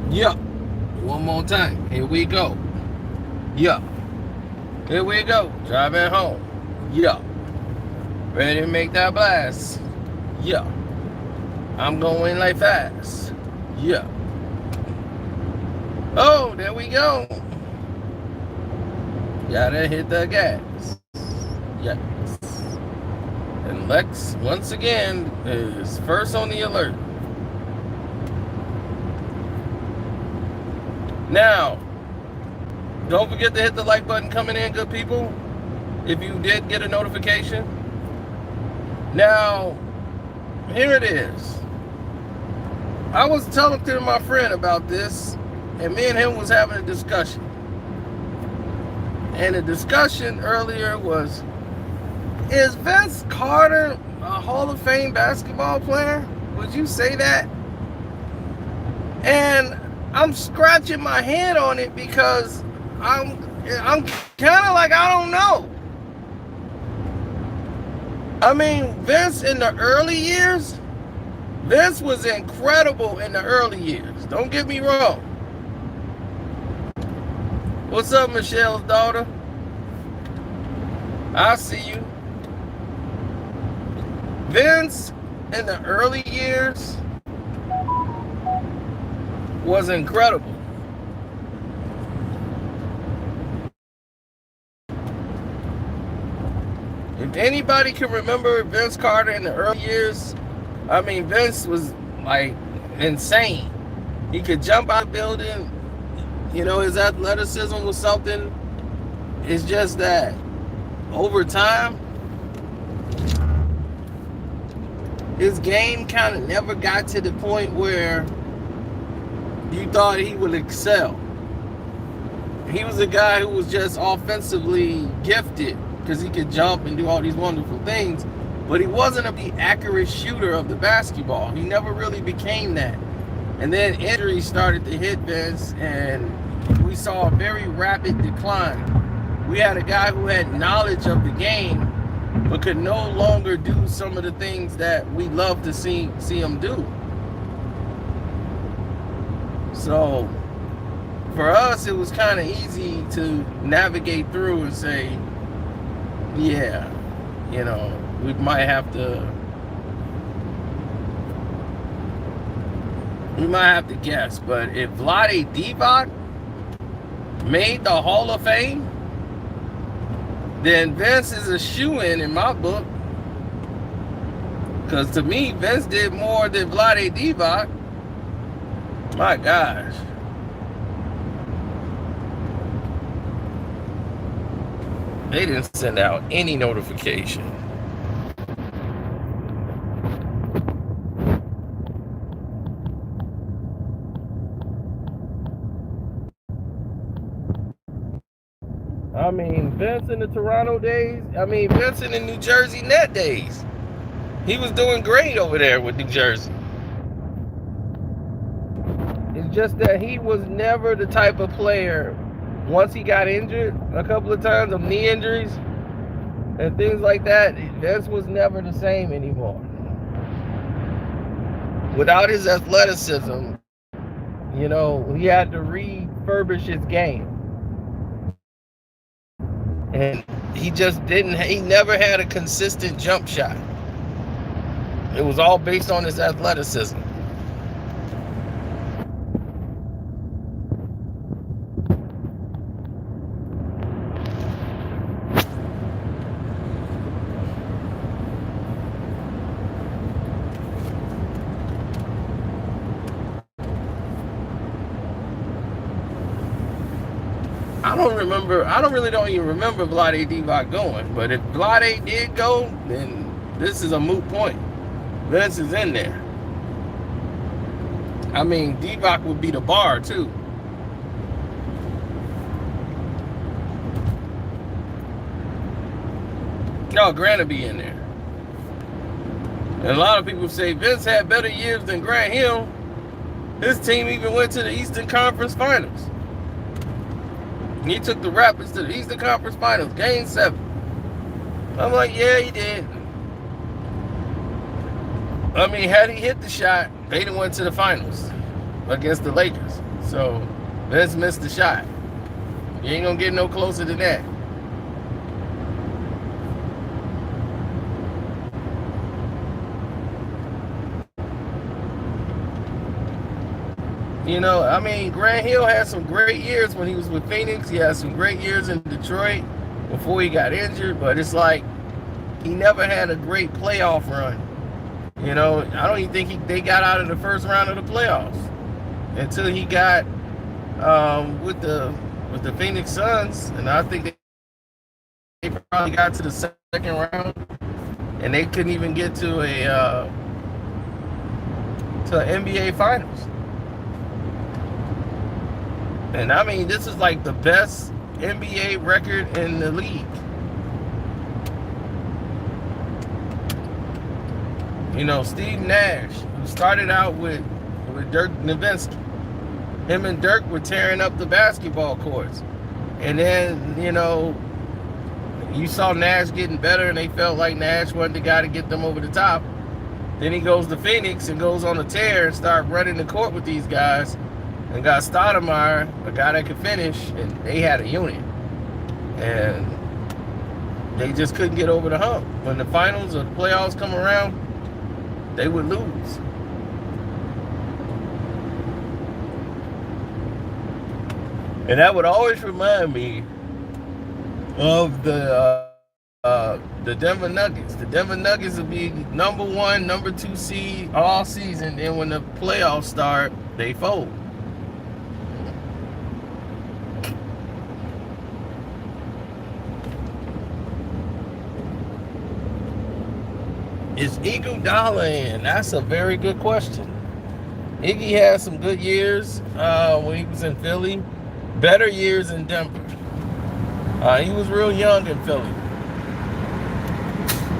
Yeah. One more time. Here we go. Yeah. Here we go. Driving home. Yeah. Ready to make that blast. Yeah. I'm going like fast. Yeah. Oh, there we go. Gotta hit the gas. Yes. And Lex, once again, is first on the alert. Now, don't forget to hit the like button coming in, good people, if you did get a notification. Now, here it is. I was telling to my friend about this, and me and him was having a discussion. And the discussion earlier was, is Vince Carter a Hall of Fame basketball player? Would you say that? And I'm scratching my head on it because I'm kind of like, I don't know. I mean, Vince in the early years, Vince was incredible in the early years. Don't get me wrong. What's up, Michelle's daughter? I see you. Vince in the early years was incredible. If anybody can remember Vince Carter in the early years, I mean, Vince was like insane. He could jump out of the building. You know, his athleticism was something. It's just that over time, his game kind of never got to the point where you thought he would excel. He was a guy who was just offensively gifted because he could jump and do all these wonderful things, but he wasn't a accurate shooter of the basketball. He never really became that. And then injuries started to hit Vince, and we saw a very rapid decline. We had a guy who had knowledge of the game, but could no longer do some of the things that we love to see him do. So for us, it was kind of easy to navigate through and say, yeah, you know, we might have to guess. But if Vlade Divac made the Hall of Fame, then Vince is a shoo-in in my book. Because to me, Vince did more than Vlade Divac. My gosh. They didn't send out any notification. I mean, Vince in the Toronto days, Vince in the New Jersey Net days. He was doing great over there with New Jersey. It's just that he was never the type of player, once he got injured a couple of times of knee injuries and things like that, Vince was never the same anymore. Without his athleticism, you know, he had to refurbish his game. And he never had a consistent jump shot. It was all based on his athleticism. I don't even remember Vlade Divac going. But if Vlade did go, then this is a moot point. Vince is in there. I mean, Divac would be the bar too. No, Grant would be in there. And a lot of people say Vince had better years than Grant Hill. His team even went to the Eastern Conference Finals. He took the Rapids to the Eastern Conference Finals, Game 7. I'm like, yeah, he did. I mean, had he hit the shot, they'd have went to the finals against the Lakers. So Vince missed the shot. You ain't gonna get no closer than that. You know, I mean, Grant Hill had some great years when he was with Phoenix. He had some great years in Detroit before he got injured, but it's like he never had a great playoff run. You know, I don't even think they got out of the first round of the playoffs until he got with the Phoenix Suns, and I think they probably got to the second round, and they couldn't even get to an NBA Finals. And I mean, this is like the best NBA record in the league. You know, Steve Nash, who started out with Dirk Nowitzki. Him and Dirk were tearing up the basketball courts. And then, you know, you saw Nash getting better, and they felt like Nash wasn't the guy to get them over the top. Then he goes to Phoenix and goes on a tear and start running the court with these guys. And got Stoudemire, a guy that could finish, and they had a unit. And they just couldn't get over the hump. When the finals or the playoffs come around, they would lose. And that would always remind me of the Denver Nuggets. The Denver Nuggets would be number 1, number 2 seed all season. Then when the playoffs start, they fold. Is Iguodala in? That's a very good question. Iggy had some good years when he was in Philly. Better years in Denver. He was real young in Philly.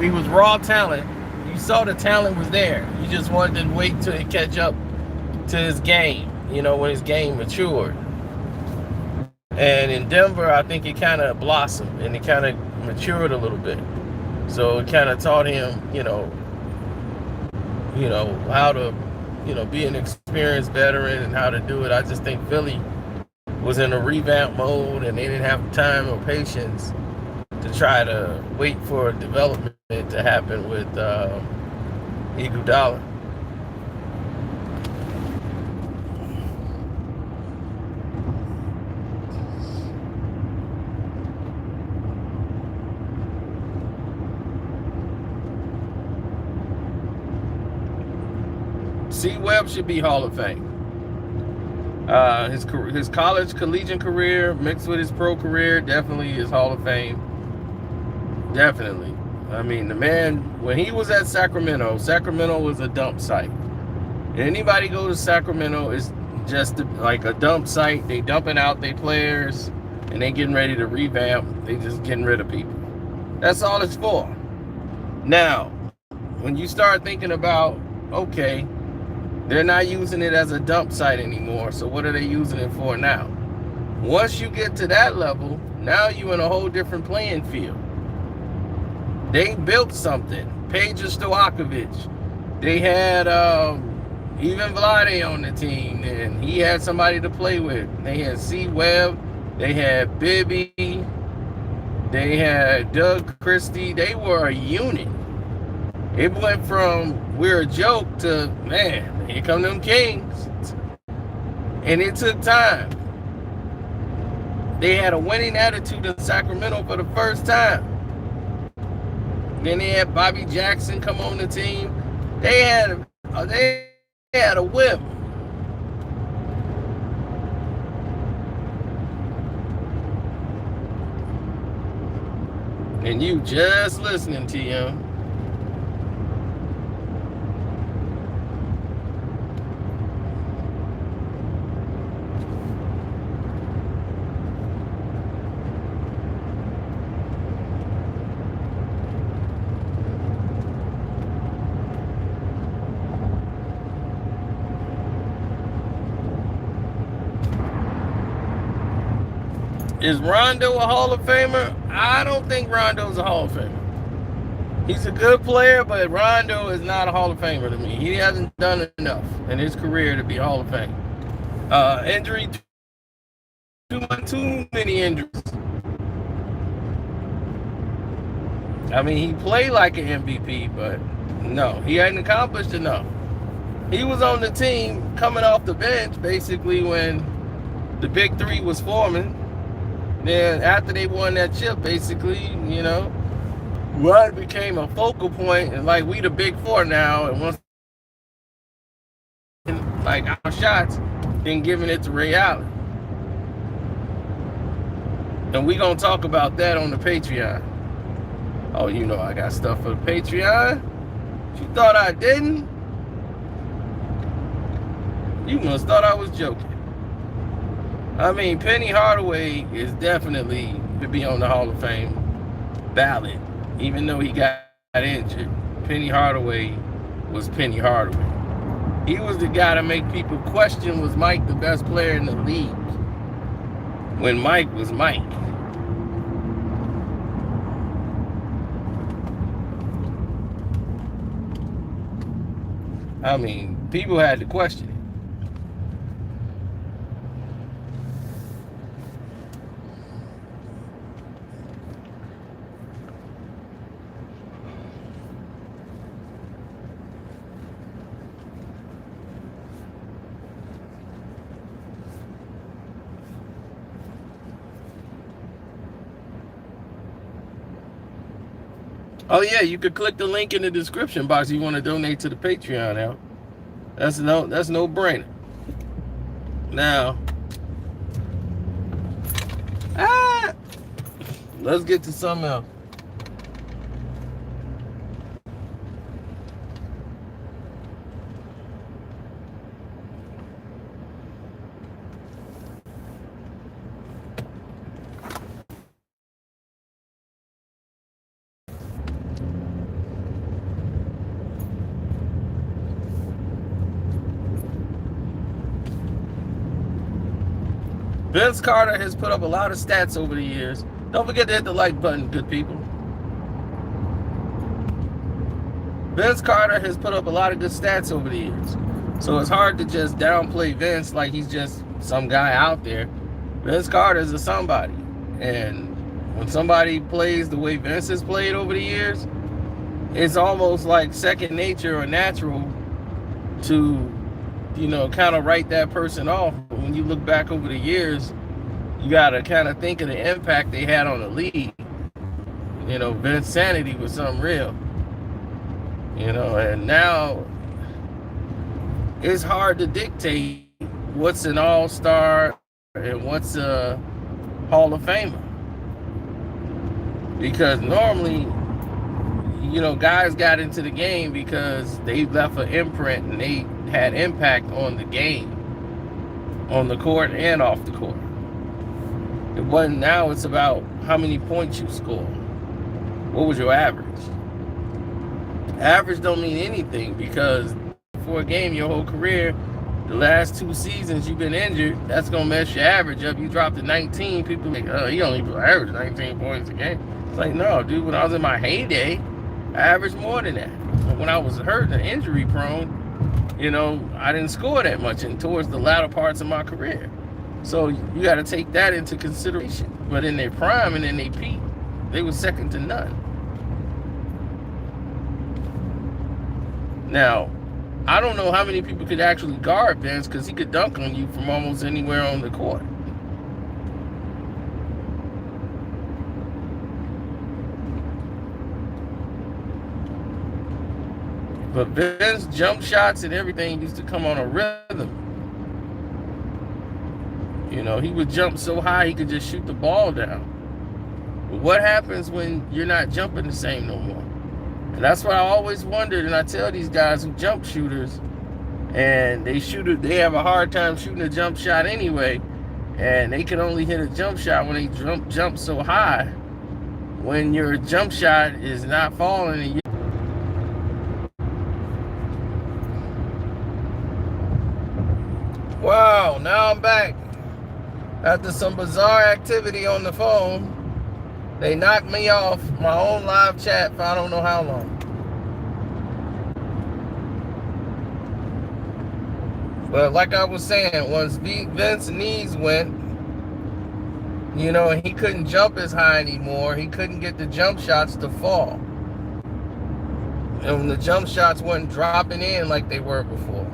He was raw talent. You saw the talent was there. You just wanted to wait till it catch up to his game, you know, when his game matured. And in Denver, I think it kind of blossomed and it kind of matured a little bit. So it kind of taught him, you know, how to, be an experienced veteran and how to do it. I just think Philly was in a revamp mode, and they didn't have time or patience to try to wait for development to happen with Iguodala. C. Webb should be Hall of Fame. His college collegiate career mixed with his pro career definitely is Hall of Fame. Definitely. I mean, the man, when he was at Sacramento was a dump site. Anybody go to Sacramento is just like a dump site. They dumping out their players and they getting ready to revamp. They just getting rid of people. That's all it's for. Now, when you start thinking about, okay, they're not using it as a dump site anymore, so what are they using it for now? Once you get to that level, now you're in a whole different playing field. They built something. Peja Stojakovic. They had even Vlade on the team, and he had somebody to play with. They had C. Webb. They had Bibby. They had Doug Christie. They were a unit. It went from we're a joke to, man, here come them Kings. And it took time. They had a winning attitude in Sacramento for the first time. Then they had Bobby Jackson come on the team. They had a whip. And you just listening to him. Is Rondo a Hall of Famer? I don't think Rondo's a Hall of Famer. He's a good player, but Rondo is not a Hall of Famer to me. He hasn't done enough in his career to be Hall of Fame. Injury, too many injuries. I mean, he played like an MVP, but no, he hadn't accomplished enough. He was on the team coming off the bench basically when the Big Three was forming. Then after they won that chip, basically, Rudd became a focal point, and like we the Big Four now, and once like our shots, then giving it to Ray Allen. And we gonna talk about that on the Patreon. Oh, I got stuff for the Patreon. You thought I didn't? You must thought I was joking. I mean, Penny Hardaway is definitely to be on the Hall of Fame ballot, even though he got injured. Penny Hardaway was Penny Hardaway. He was the guy to make people question, was Mike the best player in the league? When Mike was Mike. I mean, people had to question it. Oh yeah, you could click the link in the description box if you want to donate to the Patreon now. That's no brainer. Now, let's get to something else. Vince Carter has put up a lot of stats over the years. Don't forget to hit the like button, good people. Vince Carter has put up a lot of good stats over the years. So it's hard to just downplay Vince like he's just some guy out there. Vince Carter is a somebody. And when somebody plays the way Vince has played over the years, it's almost like second nature or natural to kind of write that person off. But when you look back over the years, you got to kind of think of the impact they had on the league. Vince sanity was something real. And now it's hard to dictate what's an all-star and what's a Hall of Famer. Because normally, guys got into the game because they left an imprint and they had impact on the game, on the court and off the court. It wasn't. Now it's about how many points you score. What was your average? Average don't mean anything, because for a game your whole career, the last 2 seasons you've been injured, that's gonna mess your average up. You drop to 19, people think, oh, he only averaged 19 points a game. It's like, no, dude, when I was in my heyday, I averaged more than that. But when I was hurt and injury prone, I didn't score that much and towards the latter parts of my career. So you got to take that into consideration. But in their prime and in their peak, they were second to none. Now, I don't know how many people could actually guard Vince, because he could dunk on you from almost anywhere on the court. But Vince's jump shots and everything used to come on a rhythm. He would jump so high he could just shoot the ball down. But what happens when you're not jumping the same no more? And that's what I always wondered, and I tell these guys who jump shooters, and they have a hard time shooting a jump shot anyway, and they can only hit a jump shot when they jump so high. When your jump shot is not falling and Wow, now I'm back after some bizarre activity on the phone. They knocked me off my own live chat for I don't know how long. But like I was saying, once Vince's knees went, you know, he couldn't jump as high anymore. He couldn't get the jump shots to fall. And the jump shots weren't dropping in like they were before.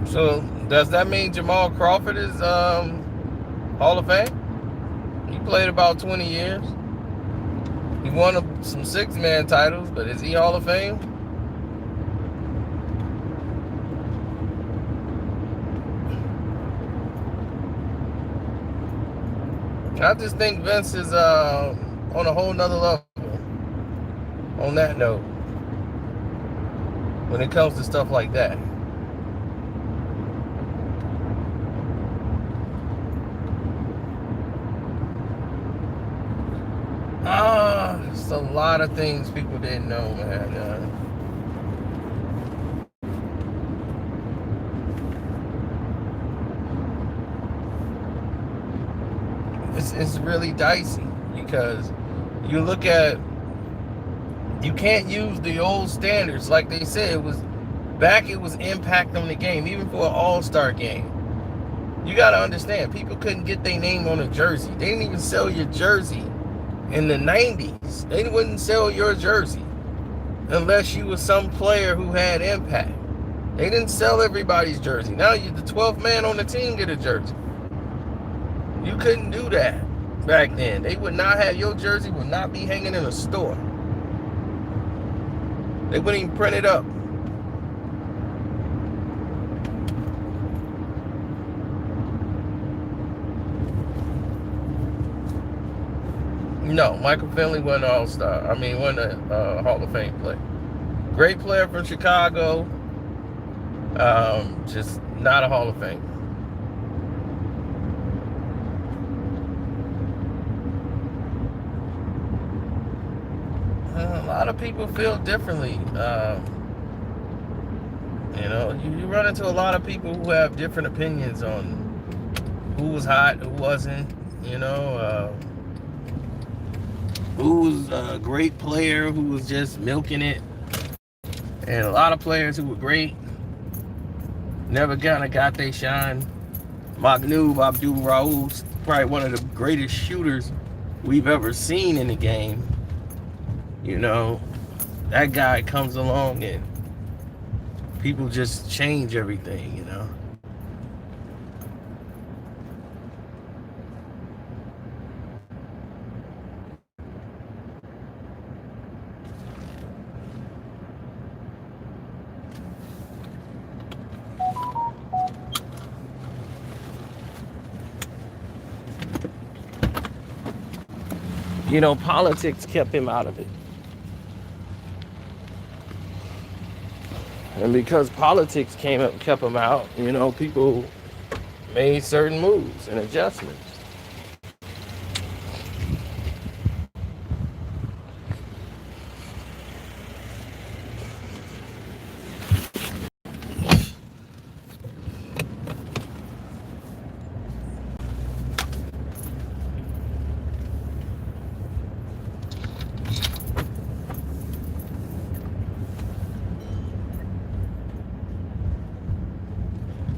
So does that mean Jamal Crawford is Hall of Fame? He played about 20 years. He won some six-man titles, but is he Hall of Fame? I just think Vince is on a whole nother level on that note when it comes to stuff like that. It's a lot of things people didn't know, man. It's really dicey because you look at, you can't use the old standards. Like they said, it was impact on the game, even for an all-star game. You got to understand, people couldn't get their name on a jersey. They didn't even sell your jersey in the 90s. They wouldn't sell your jersey unless you was some player who had impact. They didn't sell everybody's jersey. Now you're the 12th man on the team get a jersey. You couldn't do that back then. They would not have, your jersey would not be hanging in a store. They wouldn't even print it up. No, Michael Finley wasn't an all-star. I mean, wasn't a Hall of Fame player. Great player from Chicago. Just not a Hall of Fame. A lot of people feel differently. You know, you run into a lot of people who have different opinions on who was hot, who wasn't, you know. Who was a great player, who was just milking it. And a lot of players who were great never kind of got their shine. Magnub Abdul-Rauf's probably one of the greatest shooters we've ever seen in the game. You know, that guy comes along and people just change everything, you know. You know, politics kept him out of it. And because politics kept him out, you know, people made certain moves and adjustments.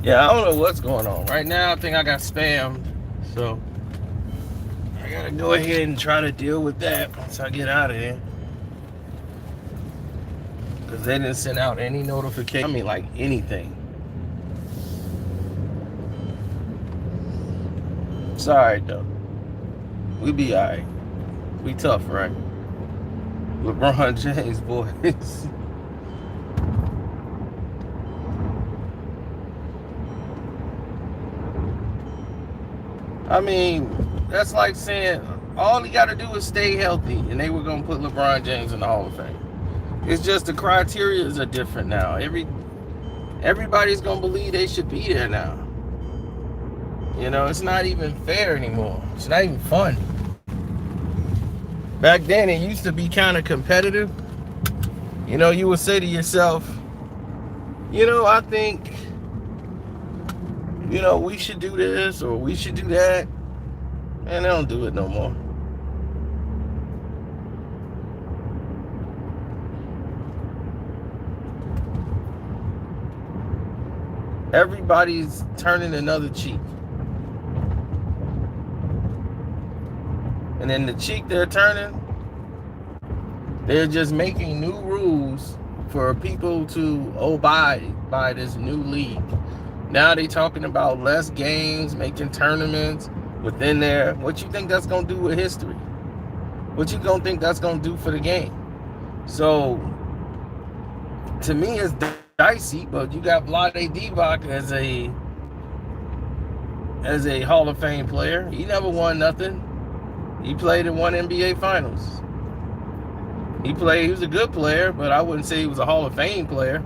Yeah, I don't know what's going on. Right now, I think I got spammed. So, I gotta go ahead and try to deal with that once I get out of here. Because they didn't send out any notification. I mean, like anything. It's alright, though. We be alright. We tough, right? LeBron James, boys. I mean, that's like saying all you got to do is stay healthy, and they were going to put LeBron James in the Hall of Fame. It's just the criteria are different now. Everybody's going to believe they should be there now. You know, it's not even fair anymore. It's not even fun. Back then, it used to be kind of competitive. You know, you would say to yourself, you know, I think, you know, we should do this or we should do that. And they don't do it no more. Everybody's turning another cheek. And then the cheek they're turning, they're just making new rules for people to abide by this new league. Now they talking about less games, making tournaments within there. What you think that's going to do with history? What you going to think that's going to do for the game? So, to me, it's dicey, but you got Vlade Divac as a Hall of Fame player. He never won nothing. He played in one NBA Finals. He was a good player, but I wouldn't say he was a Hall of Fame player.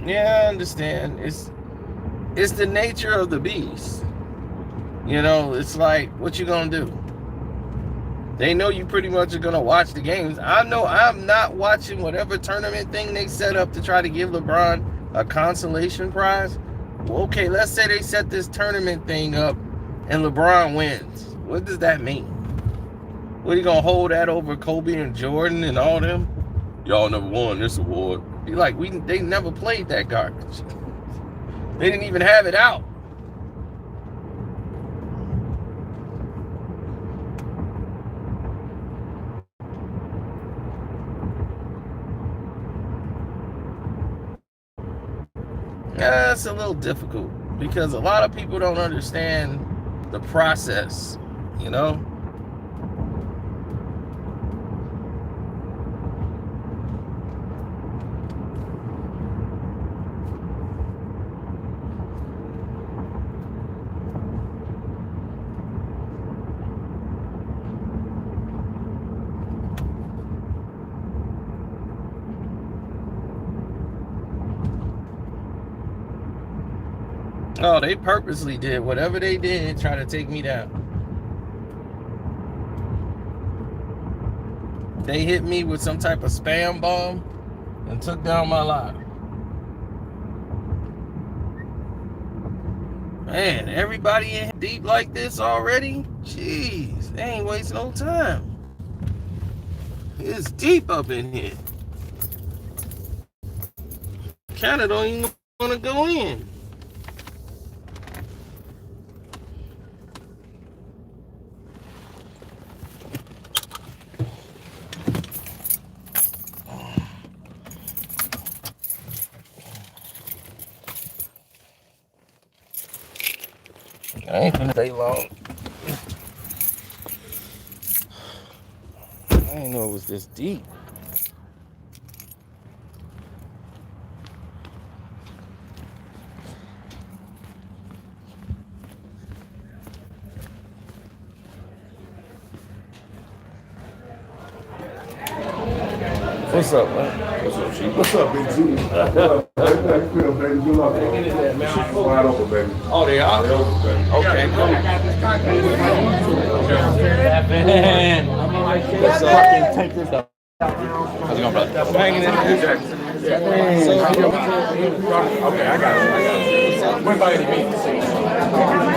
Yeah, I understand. It's the nature of the beast. You know, it's like, what you gonna do? They know you pretty much are gonna watch the games. I know I'm not watching whatever tournament thing they set up to try to give LeBron a consolation prize. Well, okay, let's say they set this tournament thing up and LeBron wins. What does that mean? What, are you gonna hold that over Kobe and Jordan and all them? Y'all never won this award. Be like, they never played that garbage. They didn't even have it out. Yeah, it's a little difficult because a lot of people don't understand the process, you know? Oh, they purposely did whatever they did, try to take me down. They hit me with some type of spam bomb and took down my live. Man, everybody in deep like this already? Jeez, they ain't wasting no time. It's deep up in here. Canada don't even want to go in. I ain't gonna stay long. I didn't know it was this deep. What's up, man? What's up, Chief? What's up, Big Z? What's up? How you feel, baby? Good luck, bro. Get in there, man. Wide open, baby. Oh, they are? Wide open, baby. Okay, cool. Man, What's up? take this up. How's it going, brother? Hanging in there. Okay, I got it. What about any meetings?